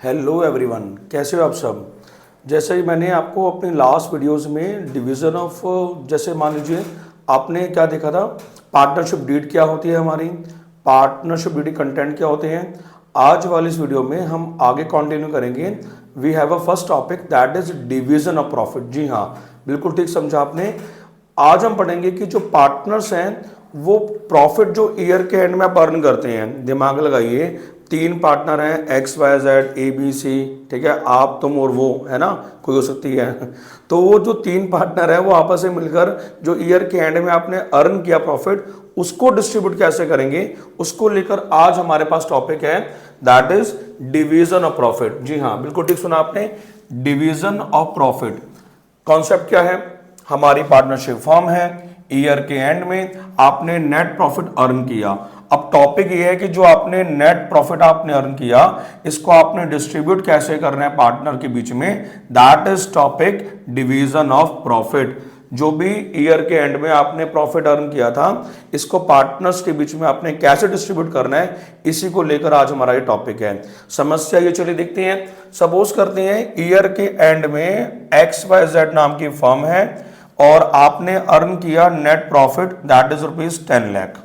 Hello everyone, कैसे हो आप सब। जैसे ही मैंने आपको अपनी लास्ट वीडियोस में डिवीज़न ऑफ, जैसे मान लीजिए आपने क्या देखा था, पार्टनरशिप डीड क्या होती है हमारी, पार्टनरशिप डीड कंटेंट क्या होते हैं। आज वाली इस वीडियो में हम आगे कंटिन्यू करेंगे। We have a first topic that is division of profit. जी हाँ, बिल्कुल ठीक समझा आपने। आज हम पढ़ेंगे कि जो पार्टनर्स हैं वो प्रॉफिट जो ईयर के एंड में आप अर्न करते हैं। दिमाग लगाइए, तीन पार्टनर हैं, X Y Z A B C, ठीक है, आप तुम और वो, है ना, कोई हो सकती है। तो वो जो तीन पार्टनर है वो आपस में मिलकर जो ईयर के एंड में आपने अर्न किया प्रॉफिट, उसको डिस्ट्रीब्यूट कैसे करेंगे, उसको लेकर आज हमारे पास टॉपिक है, that is division of profit. जी हाँ, बिल्कुल ठीक सुना आपने, डिवीजन ऑफ प्रॉफिट। कॉन्सेप्ट क्या है, हमारी पार्टनरशिप फॉर्म है, ईयर के एंड में आपने नेट प्रॉफिट अर्न किया। अब टॉपिक ये है कि जो आपने नेट प्रॉफिट आपने अर्न किया, इसको आपने डिस्ट्रीब्यूट कैसे करना है पार्टनर के बीच में, that is topic division of profit. जो भी ईयर के एंड में आपने प्रॉफिट अर्न किया था, इसको पार्टनर्स के बीच में आपने कैसे डिस्ट्रीब्यूट करना है, इसी को लेकर आज हमारा ये टॉपिक है। समस्या ये चलिए देखते हैं। सपोज करते हैं ईयर के एंड में एक्स वाई जेड नाम की फर्म है और आपने अर्न किया net profit that is ₹10 lakh.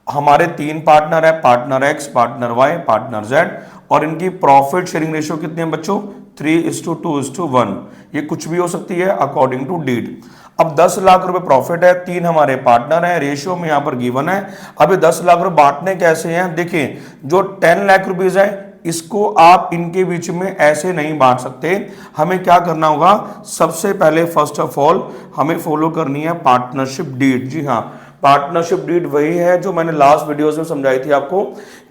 हमारे तीन पार्टनर है, partner X, partner Y, partner Z, और इनकी प्रॉफिट शेयरिंग रेशियो कितनी है बच्चों, 3:2:1। ये कुछ भी हो सकती है अकॉर्डिंग टू डीड। अब 10 लाख रुपए प्रॉफिट है, तीन हमारे पार्टनर है, रेशियो में यहां पर गिवन है। अब ये 10 लाख रुपए बांटने कैसे हैं, देखिए जो 10 लाख रुपीज है इसको आप इनके बीच में ऐसे नहीं बांट सकते। हमें क्या करना होगा, सबसे पहले फर्स्ट ऑफ ऑल हमें फॉलो करनी है पार्टनरशिप डीड। जी हाँ, पार्टनरशिप डीड वही है जो मैंने लास्ट वीडियोस में समझाई थी आपको,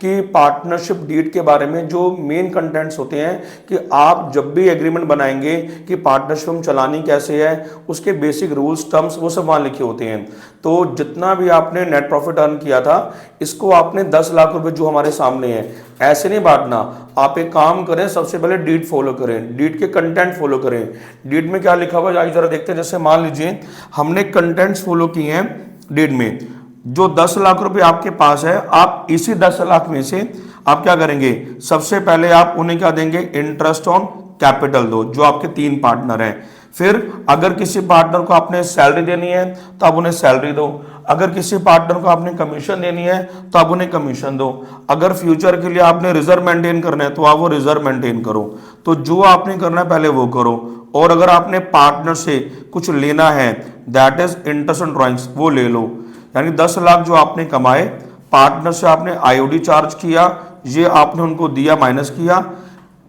कि पार्टनरशिप डीड के बारे में जो मेन कंटेंट्स होते हैं कि आप जब भी एग्रीमेंट बनाएंगे कि पार्टनरशिप चलानी कैसे है, उसके बेसिक रूल्स टर्म्स वो सब वहां लिखे होते हैं। तो जितना भी आपने नेट प्रॉफिट अर्न किया था, इसको आपने 10 लाख रुपए जो हमारे सामने है ऐसे नहीं बांटना। आप एक काम करें, सबसे पहले डीड फॉलो करें, डीड के कंटेंट फॉलो करें। डीड में क्या लिखा हुआ है, जरा देखते हैं। जैसे मान लीजिए हमने कंटेंट्स फॉलो किए हैं डीड में, जो 10 लाख रुपए आपके पास है, आप इसी 10 लाख में से आप क्या करेंगे, सबसे पहले आप उन्हें क्या देंगे, इंटरेस्ट ऑन कैपिटल दो, जो आपके तीन पार्टनर हैं। फिर अगर किसी पार्टनर को आपने सैलरी देनी है तो आप उन्हें सैलरी दो, अगर किसी पार्टनर को आपने कमीशन देनी है तो आप उन्हें कमीशन दो, अगर फ्यूचर के लिए आपने रिजर्व मेंटेन करना है तो आप वो रिजर्व मेंटेन करो। तो जो आपने करना है पहले वो करो। और अगर आपने पार्टनर से कुछ लेना है, that is interest on drawings, वो ले लो। यानी 10 लाख जो आपने कमाए, पार्टनर से आपने आईओडी चार्ज किया, ये आपने उनको दिया, माइनस किया,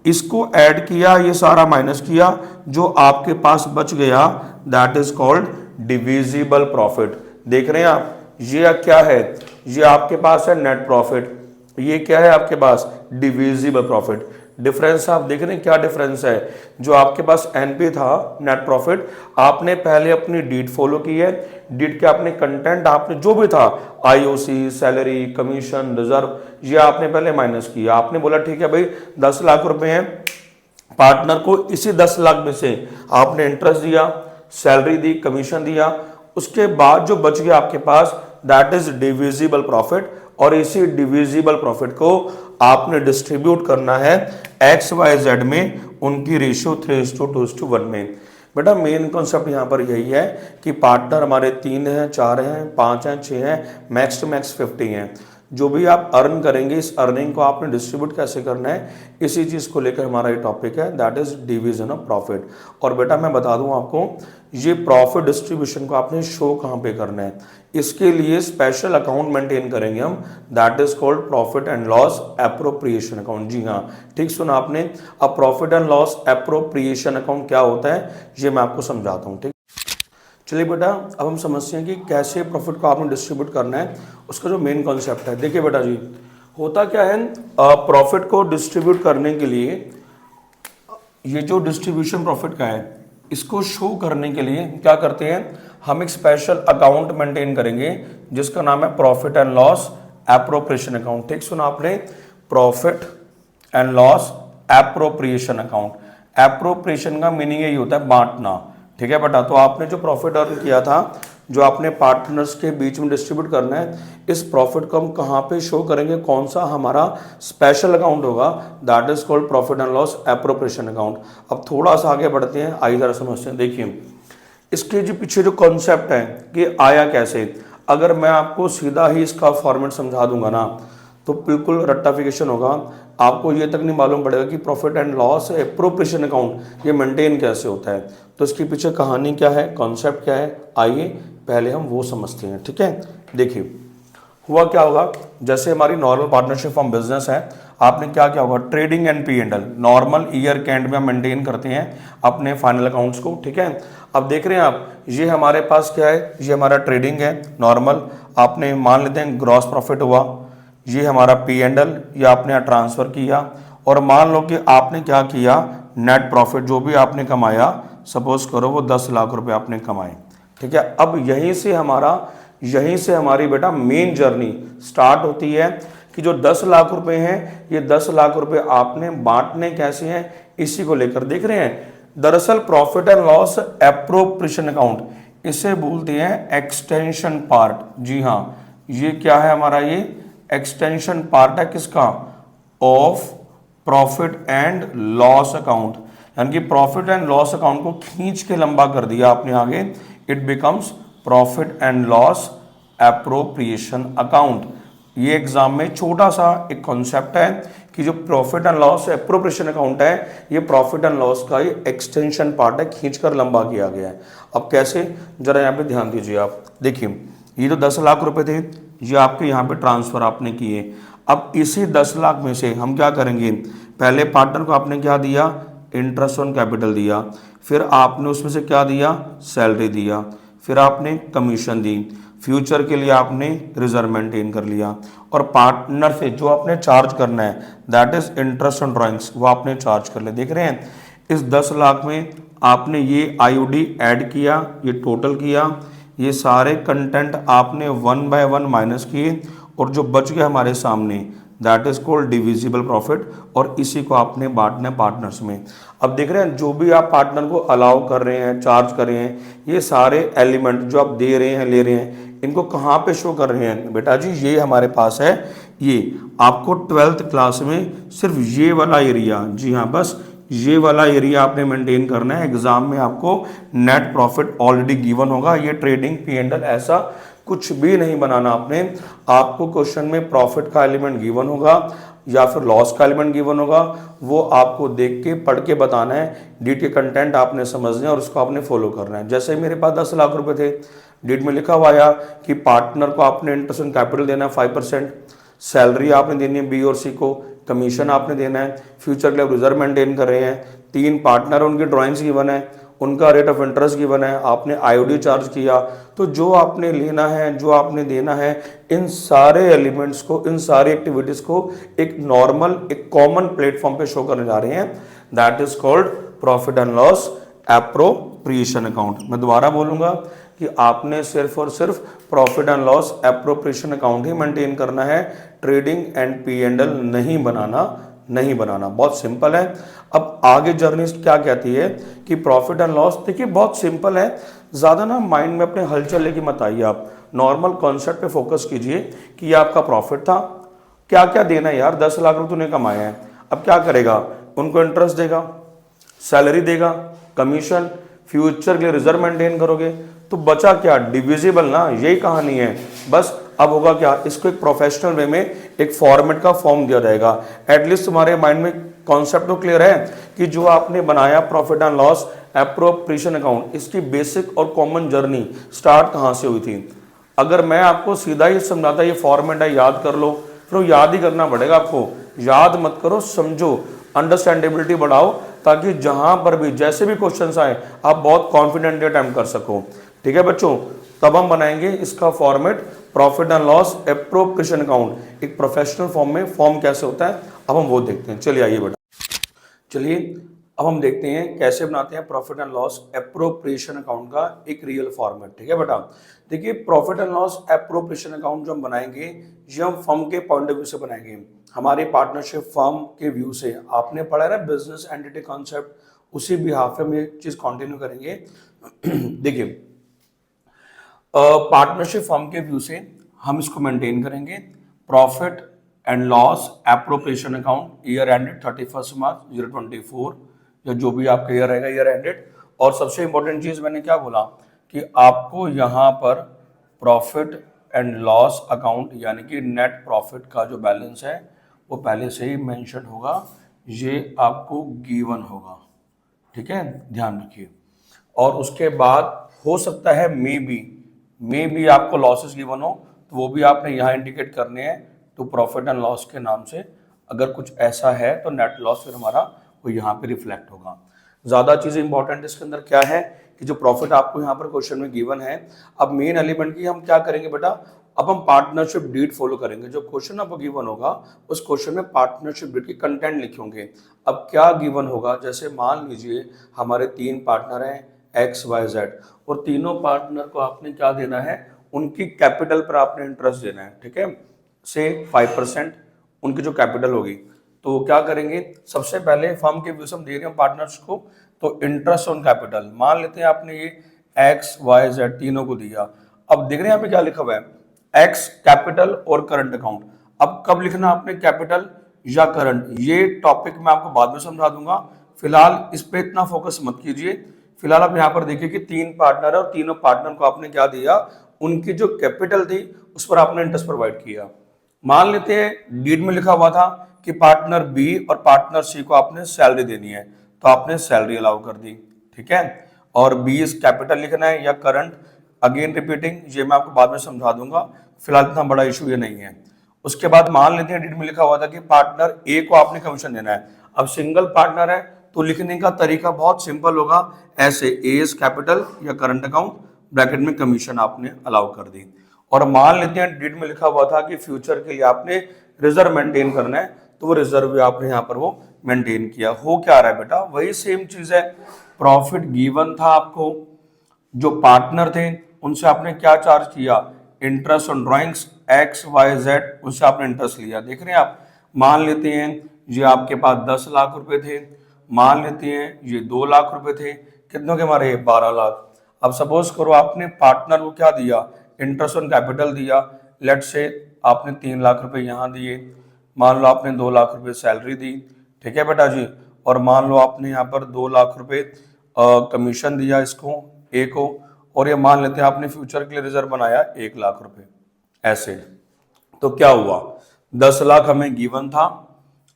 इसको ऐड किया, ये सारा माइनस किया, जो आपके पास बच गया that is called divisible profit. देख रहे हैं आप, ये क्या है, ये आपके पास है नेट प्रॉफिट, ये क्या है आपके पास, डिविजिबल प्रॉफिट। डिफरेंस आप देख रहे हैं, क्या डिफरेंस है। जो आपके पास एनपी था नेट प्रॉफिट, आपने पहले अपनी डीड फॉलो की है, डीड के आपने कंटेंट आपने जो भी था, आईओसी, सैलरी, कमीशन, रिजर्व, ये आपने पहले माइनस किया। आपने बोला ठीक है भाई 10 लाख रुपए हैं, पार्टनर को इसी 10 लाख में से आपने इंटरेस्ट दिया, सैलरी दी, कमीशन दिया, उसके बाद जो बच गया आपके पास दैट इज डिविजिबल प्रॉफिट। और इसी डिविजिबल प्रॉफिट को आपने डिस्ट्रीब्यूट करना है एक्स वाई जेड में, उनकी रेशियो 3:2:1 में। बेटा मेन कॉन्सेप्ट यहाँ पर यही है कि पार्टनर हमारे 3 हैं, 4 हैं, 5 हैं, 6 हैं, मैक्स टू मैक्स 50 हैं। जो भी आप अर्न करेंगे, इस अर्निंग को आपने डिस्ट्रीब्यूट कैसे करना है, इसी चीज़ को लेकर हमारा ये टॉपिक है, that is division of profit. और बेटा मैं बता दूं आपको, ये प्रॉफिट डिस्ट्रीब्यूशन को आपने शो कहाँ पे करना है, इसके लिए स्पेशल अकाउंट मेंटेन करेंगे हम, that is called profit and loss appropriation account. जी हाँ, ठीक सुना आपने। अब profit and loss appropriation account क्या होता है, ये मैं आपको समझाता हूँ। ठीक, चलिए बेटा अब हम समझते हैं कि कैसे प्रॉफिट को आपने डिस्ट्रीब्यूट करना है, उसका जो मेन कॉन्सेप्ट है। देखिए बेटा जी, होता क्या है, प्रॉफिट को डिस्ट्रीब्यूट करने के लिए, ये जो डिस्ट्रीब्यूशन प्रॉफिट का है, इसको शो करने के लिए क्या करते हैं, हम एक स्पेशल अकाउंट मेंटेन करेंगे जिसका नाम है profit and loss appropriation account. ठीक सुना आपने, profit and loss appropriation account. Appropriation का मीनिंग यही होता है बांटना। ठीक है बेटा, तो आपने जो प्रॉफिट अर्न किया था, जो आपने पार्टनर्स के बीच में डिस्ट्रीब्यूट करना है, इस प्रॉफिट को हम कहाँ पे शो करेंगे, कौन सा हमारा स्पेशल अकाउंट होगा, that is called profit and loss appropriation account. अब थोड़ा सा आगे बढ़ते हैं, आइए जरा समझते हैं। देखिए इसके जो पीछे जो कॉन्सेप्ट है कि आया कैसे, अगर मैं आपको सीधा ही इसका फॉर्मेट समझा दूंगा ना तो बिल्कुल रट्टाफिकेशन होगा, आपको ये तक नहीं मालूम पड़ेगा कि profit and loss appropriation account ये मेंटेन कैसे होता है। तो इसके पीछे कहानी क्या है, कॉन्सेप्ट क्या है, आइए पहले हम वो समझते हैं। ठीक है, देखिए हुआ क्या होगा, जैसे हमारी नॉर्मल पार्टनरशिप फॉर्म बिजनेस है, आपने क्या क्या होगा, trading and P and L normal year के एंड में हम मेंटेन करते हैं अपने फाइनल अकाउंट्स को। ठीक है, अब देख रहे हैं आप, ये हमारे पास क्या है, ये हमारा ट्रेडिंग है नॉर्मल, आपने मान लेते हैं ग्रॉस प्रॉफिट हुआ, ये हमारा पी एंड एल, ये आपने यहाँ ट्रांसफर किया, और मान लो कि आपने क्या किया, नेट प्रॉफिट जो भी आपने कमाया, सपोज करो वो 10 लाख रुपए आपने कमाए। ठीक है, अब यहीं से हमारी बेटा मेन जर्नी स्टार्ट होती है कि जो 10 लाख रुपए हैं, ये 10 लाख रुपए आपने बांटने कैसे हैं, इसी को लेकर देख रहे हैं। दरअसल profit and loss appropriation account इसे बोलते हैं एक्सटेंशन पार्ट। जी हाँ, ये क्या है हमारा, ये एक्सटेंशन पार्ट है किसका, of profit and loss account, यानी कि प्रॉफिट एंड लॉस अकाउंट को खींच के लंबा कर दिया आपने आगे, it becomes profit and loss appropriation account. ये एग्जाम में छोटा सा एक कॉन्सेप्ट है कि जो profit and loss appropriation account है, ये प्रॉफिट एंड लॉस का ये एक्सटेंशन पार्ट है, खींचकर लंबा किया गया है। अब कैसे, जरा यहाँ पे ध्यान दीजिए आप, देखिए ये जो 10 लाख रुपए थे, ये आपके यहाँ पे ट्रांसफर आपने किए। अब इसी 10 लाख में से हम क्या करेंगे, पहले पार्टनर को आपने क्या दिया, इंटरेस्ट ऑन कैपिटल दिया, फिर आपने उसमें से क्या दिया, सैलरी दिया, फिर आपने कमीशन दी, फ्यूचर के लिए आपने रिजर्व मेंटेन कर लिया, और पार्टनर से जो आपने चार्ज करना है that is interest on drawings, वो आपने चार्ज कर लिया। देख रहे हैं, इस 10 लाख में आपने ये आईओडी ऐड किया, ये टोटल किया, ये सारे कंटेंट आपने 1 बाय 1 माइनस किए, और जो बच गया हमारे सामने that is called divisible profit, और इसी को आपने बांटना है पार्टनर्स में। अब देख रहे हैं, जो भी आप पार्टनर को अलाउ कर रहे हैं, चार्ज कर रहे हैं, ये सारे एलिमेंट जो आप दे रहे हैं, ले रहे हैं, इनको कहाँ पे शो कर रहे हैं बेटा जी, ये हमारे पास है, ये आपको 12th क्लास में सिर्फ ये वाला एरिया, जी हाँ बस ये वाला एरिया आपने मेंटेन करना है। एग्जाम में आपको नेट प्रॉफिट ऑलरेडी गिवन होगा, ये ट्रेडिंग पी एंड एल ऐसा कुछ भी नहीं बनाना आपने, आपको क्वेश्चन में प्रॉफिट का एलिमेंट गिवन होगा या फिर लॉस का एलिमेंट गिवन होगा, वो आपको देख के पढ़ के बताना है, डीट के कंटेंट आपने समझना है और उसको आपने फॉलो करना है। जैसे मेरे पास 10 लाख रुपए थे, डीट में लिखा हुआ आया कि पार्टनर को आपने इंटरेस्ट ऑन कैपिटल देना है 5%, सैलरी आपने देनी है बी और सी को, कमीशन आपने देना है, फ्यूचर के लिए रिजर्व मेंटेन कर रहे हैं, 3 पार्टनर उनकी ड्राइंग्स गिवन है, उनका रेट ऑफ इंटरेस्ट गिवन है, आपने आईओडी चार्ज किया। तो जो आपने लेना है, जो आपने देना है, इन सारे एलिमेंट्स को, इन सारी एक्टिविटीज को एक नॉर्मल, एक कॉमन प्लेटफॉर्म पे शो करने जा रहे हैं, that is called profit and loss appropriation account. मैं दोबारा बोलूंगा कि आपने सिर्फ और सिर्फ profit and loss appropriation account he maintain करना है, trading and P and L नहीं बनाना। बहुत सिंपल है। अब आगे जर्नी क्या कहती है कि प्रॉफिट एंड लॉस, देखिए बहुत सिंपल है, ज़्यादा ना माइंड में अपने हलचल लेके मत आइए, आप नॉर्मल कॉन्सेप्ट पे फोकस कीजिए कि ये आपका प्रॉफिट था, क्या क्या देना है यार, 10 लाख रुपये तूने कमाए हैं, अब क्या करेगा, उनको इंटरेस्ट देगा, सैलरी देगा, कमीशन, फ्यूचर के लिए रिजर्व मेंटेन करोगे, तो बचा क्या, डिविजिबल ना, यही कहानी है बस। अब होगा क्या, इसको एक प्रोफेशनल वे में एक फॉर्मेट का फॉर्म दिया जाएगा। एटलीस्ट तुम्हारे माइंड में कॉन्सेप्ट तो क्लियर है कि जो आपने बनाया profit and loss appropriation account, इसकी बेसिक और कॉमन जर्नी स्टार्ट कहाँ से हुई थी। अगर मैं आपको सीधा ही समझाता ये फॉर्मेट है, याद कर लो, फिर वो याद ही करना पड़ेगा आपको, याद मत करो, समझो, अंडरस्टैंडेबिलिटी बढ़ाओ, ताकि जहां पर भी जैसे भी क्वेश्चंस आए आप बहुत कॉन्फिडेंटली अटेम्प्ट कर सको। ठीक है बच्चों, तब हम बनाएंगे इसका format profit and loss appropriation account, एक प्रोफेशनल फॉर्म में फॉर्म कैसे होता है, अब हम वो देखते हैं। चलिए आइए बेटा, चलिए अब हम देखते हैं कैसे बनाते हैं profit and loss appropriation account का एक रियल फॉर्मेट। ठीक है बेटा, देखिए profit and loss appropriation account जो हम बनाएंगे, ये हम फर्म के पॉइंट ऑफ व्यू से बनाएंगे, हमारे पार्टनरशिप फर्म के व्यू से। आपने पढ़ा है ना बिजनेस एंटिटी कॉन्सेप्ट, उसी बिहाफ में हम ये चीज़ कंटिन्यू करेंगे। देखिए पार्टनरशिप फर्म के व्यू से हम इसको मेंटेन करेंगे। Profit and loss appropriation account year ended 31 मार्च 2024, या जो भी आपका ईयर रहेगा ईयर एंडेड। और सबसे इंपॉर्टेंट चीज मैंने क्या बोला कि आपको यहाँ पर प्रॉफिट एंड लॉस अकाउंट यानी कि नेट प्रॉफिट का जो बैलेंस है वो पहले से ही मेंशन होगा, ये आपको गिवन होगा, ठीक है, ध्यान रखिए। और उसके बाद हो सकता है मे बी आपको लॉसेस गिवन हो, तो वो भी आपने यहाँ इंडिकेट करने हैं तो प्रॉफिट एंड लॉस के नाम से। अगर कुछ ऐसा है तो नेट लॉस फिर हमारा वो यहाँ पे रिफ्लेक्ट होगा। ज़्यादा चीज़ें इंपॉर्टेंट इसके अंदर क्या है कि जो प्रॉफिट आपको यहाँ पर क्वेश्चन में गिवन है, अब मेन एलिमेंट की हम क्या करेंगे बेटा, अब हम पार्टनरशिप डीड फॉलो करेंगे। जो क्वेश्चन आपको गिवन होगा उस क्वेश्चन में पार्टनरशिप डीड की कंटेंट लिखेंगे। अब क्या गिवन होगा, जैसे मान लीजिए हमारे 3 पार्टनर हैं XYZ, और तीनों पार्टनर को आपने क्या देना है, उनकी कैपिटल पर आपने इंटरेस्ट देना है, ठीक है, से 5% उनकी जो कैपिटल होगी। तो क्या करेंगे, सबसे पहले फर्म के व्यू से हम दे रहे हैं पार्टनर्स को, तो इंटरेस्ट ऑन कैपिटल मान लेते हैं आपने ये XYZ तीनों को दिया। अब देख रहे हैं यहाँ पे क्या लिखा हुआ है, X कैपिटल और करंट अकाउंट। अब कब लिखना आपने, कैपिटल या करंट, ये टॉपिक मैं आपको बाद में समझा दूंगा, फिलहाल इस पे इतना फोकस मत कीजिए। फिलहाल आप यहाँ पर देखिए कि 3 पार्टनर है और तीनों पार्टनर को आपने क्या दिया, उनकी जो कैपिटल थी उस पर आपने इंटरेस्ट प्रोवाइड किया। मान लेते हैं डीड में लिखा हुआ था कि पार्टनर बी और पार्टनर सी को आपने सैलरी देनी है, तो आपने सैलरी अलाउ कर दी, ठीक है। और बी इज कैपिटल लिखना है या करंट, अगेन रिपीटिंग, ये मैं आपको बाद में समझा दूंगा, फिलहाल इतना बड़ा इशू ये नहीं है। उसके बाद मान लेते हैं डीड में लिखा हुआ था कि पार्टनर ए को आपने कमीशन देना है। अब सिंगल पार्टनर है तो लिखने का तरीका बहुत सिंपल होगा, ऐसे ए इज कैपिटल या करंट अकाउंट ब्रैकेट में कमीशन आपने अलाउ कर दी। और मान लेते हैं डीड में लिखा हुआ था कि फ्यूचर के लिए आपने रिजर्व मेंटेन करना है, तो वो रिजर्व भी आपने यहाँ पर वो मेंटेन किया। हो क्या रहा है बेटा, वही सेम चीज है, प्रॉफिट गिवन था आपको, जो पार्टनर थे उनसे आपने क्या चार्ज किया, इंटरेस्ट ऑन ड्रॉइंग्स XYZ, उनसे आपने इंटरेस्ट लिया। देख रहे हैं आप, मान लेते हैं ये आपके पास 10 लाख रुपए थे, मान लेते हैं ये 2 लाख रुपए थे, कितनों के हमारे 12 लाख। अब सपोज करो आपने पार्टनर को क्या दिया, इंटरेस्ट ऑन कैपिटल दिया, लेट से आपने 3 लाख रुपए यहाँ दिए, मान लो आपने 2 लाख रुपए सैलरी दी, ठीक है बेटा जी, और मान लो आपने यहाँ पर 2 लाख रुपए कमीशन दिया इसको ए को, और ये मान लेते हैं आपने फ्यूचर के लिए रिजर्व बनाया 1 लाख रुपए ऐसे। तो क्या हुआ, 10 लाख हमें गिवन था,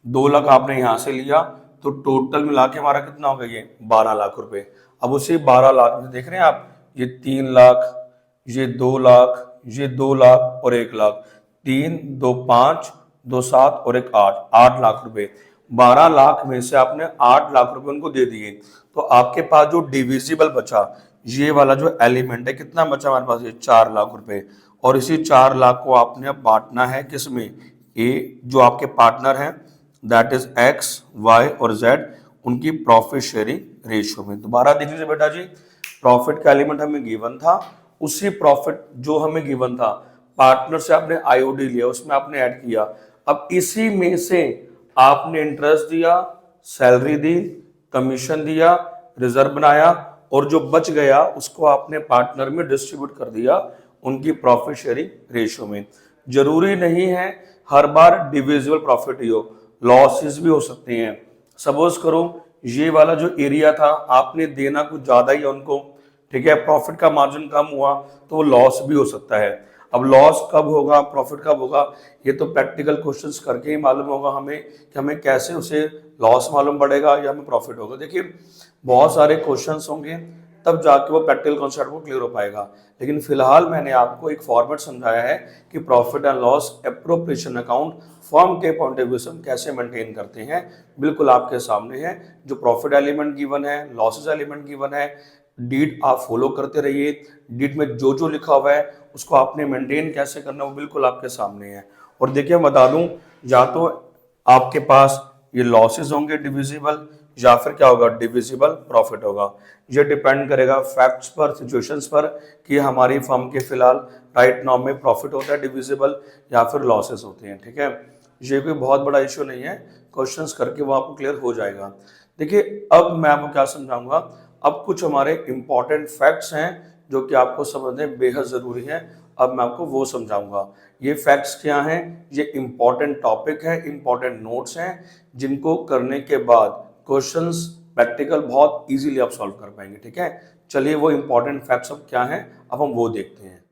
2 लाख आपने यहाँ से लिया, तो टोटल मिला के हमारा कितना हो गया, ये 12 लाख रुपए। अब उसी 12 लाख में देख रहे हैं आप, ये 3 लाख, ये 2 लाख, ये 2 लाख और 1 लाख, 3 2 5 2 7 और 1 8, 8 लाख रुपए। 12 लाख में से आपने 8 लाख रुपए उनको दे दिए, तो आपके पास जो डिविजिबल बचा, ये वाला जो एलिमेंट है, कितना बचा हमारे पास, ये 4 लाख रुपए। और इसी 4 लाख को आपने अब बांटना है किसमें, ए जो आपके पार्टनर हैं दैट इज X Y और Z, उनकी प्रॉफिट शेयरिंग रेशियो में। दोबारा देख लीजिए बेटा जी, प्रॉफिट का एलिमेंट हमें गिवन था, उसी प्रॉफिट जो हमें गिवन था पार्टनर से आपने IOD लिया, उसमें आपने ऐड किया। अब इसी में से आपने इंटरेस्ट दिया, सैलरी दी, कमीशन दिया, रिजर्व बनाया, और जो बच गया उसको आपने पार्टनर में डिस्ट्रीब्यूट कर दिया उनकी प्रॉफिट शेयरिंग रेशियो में। जरूरी नहीं है हर बार डिविजिबल प्रॉफिट ही हो, लॉसेस भी हो सकते हैं। सपोज करो ये वाला जो एरिया था आपने देना कुछ ज्यादा ही उनको, ठीक है, प्रॉफिट का मार्जिन कम हुआ, तो वो लॉस भी हो सकता है। अब लॉस कब होगा, प्रॉफिट कब होगा, ये तो प्रैक्टिकल क्वेश्चंस करके ही मालूम होगा हमें कि हमें कैसे उसे लॉस मालूम पड़ेगा या हमें प्रॉफिट होगा। देखिए बहुत सारे क्वेश्चंस होंगे तब जाके वो प्रैक्टिकल कॉन्सेप्ट को क्लियर हो पाएगा, लेकिन फिलहाल मैंने आपको एक फॉर्मेट समझाया है कि profit and loss appropriation account firm के पॉइंट ऑफ व्यू से हम कैसे मेंटेन करते हैं, बिल्कुल आपके सामने है। जो प्रॉफिट एलिमेंट गिवन है, लॉसेस एलिमेंट गिवन है, डीड आप फॉलो करते रहिए, डीड में जो जो लिखा हुआ है उसको आपने मेंटेन कैसे करना है वो बिल्कुल आपके सामने है। और देखिए मैं बता दूं, या तो आपके पास ये लॉसेस होंगे डिविजिबल, या फिर क्या होगा, डिविजिबल प्रॉफिट होगा। ये डिपेंड करेगा फैक्ट्स पर, सिचुएशंस पर, कि हमारी फर्म के फिलहाल राइट नाउ में प्रॉफिट होता है डिविजिबल या फिर लॉसेस होते हैं, ठीक है। ये कोई बहुत बड़ा इश्यू नहीं है, क्वेश्चंस करके वो आपको क्लियर हो जाएगा। देखिए अब मैं आपको क्या समझाऊंगा, अब कुछ हमारे इंपॉर्टेंट फैक्ट्स हैं जो कि आपको समझने बेहद ज़रूरी है। अब मैं आपको वो समझाऊंगा। ये फैक्ट्स क्या हैं, ये इम्पॉर्टेंट टॉपिक है, इम्पॉर्टेंट नोट्स हैं, जिनको करने के बाद क्वेश्चंस प्रैक्टिकल बहुत इजीली आप सॉल्व कर पाएंगे। ठीक है, चलिए वो इम्पॉर्टेंट फैक्ट्स अब क्या हैं, अब हम वो देखते हैं।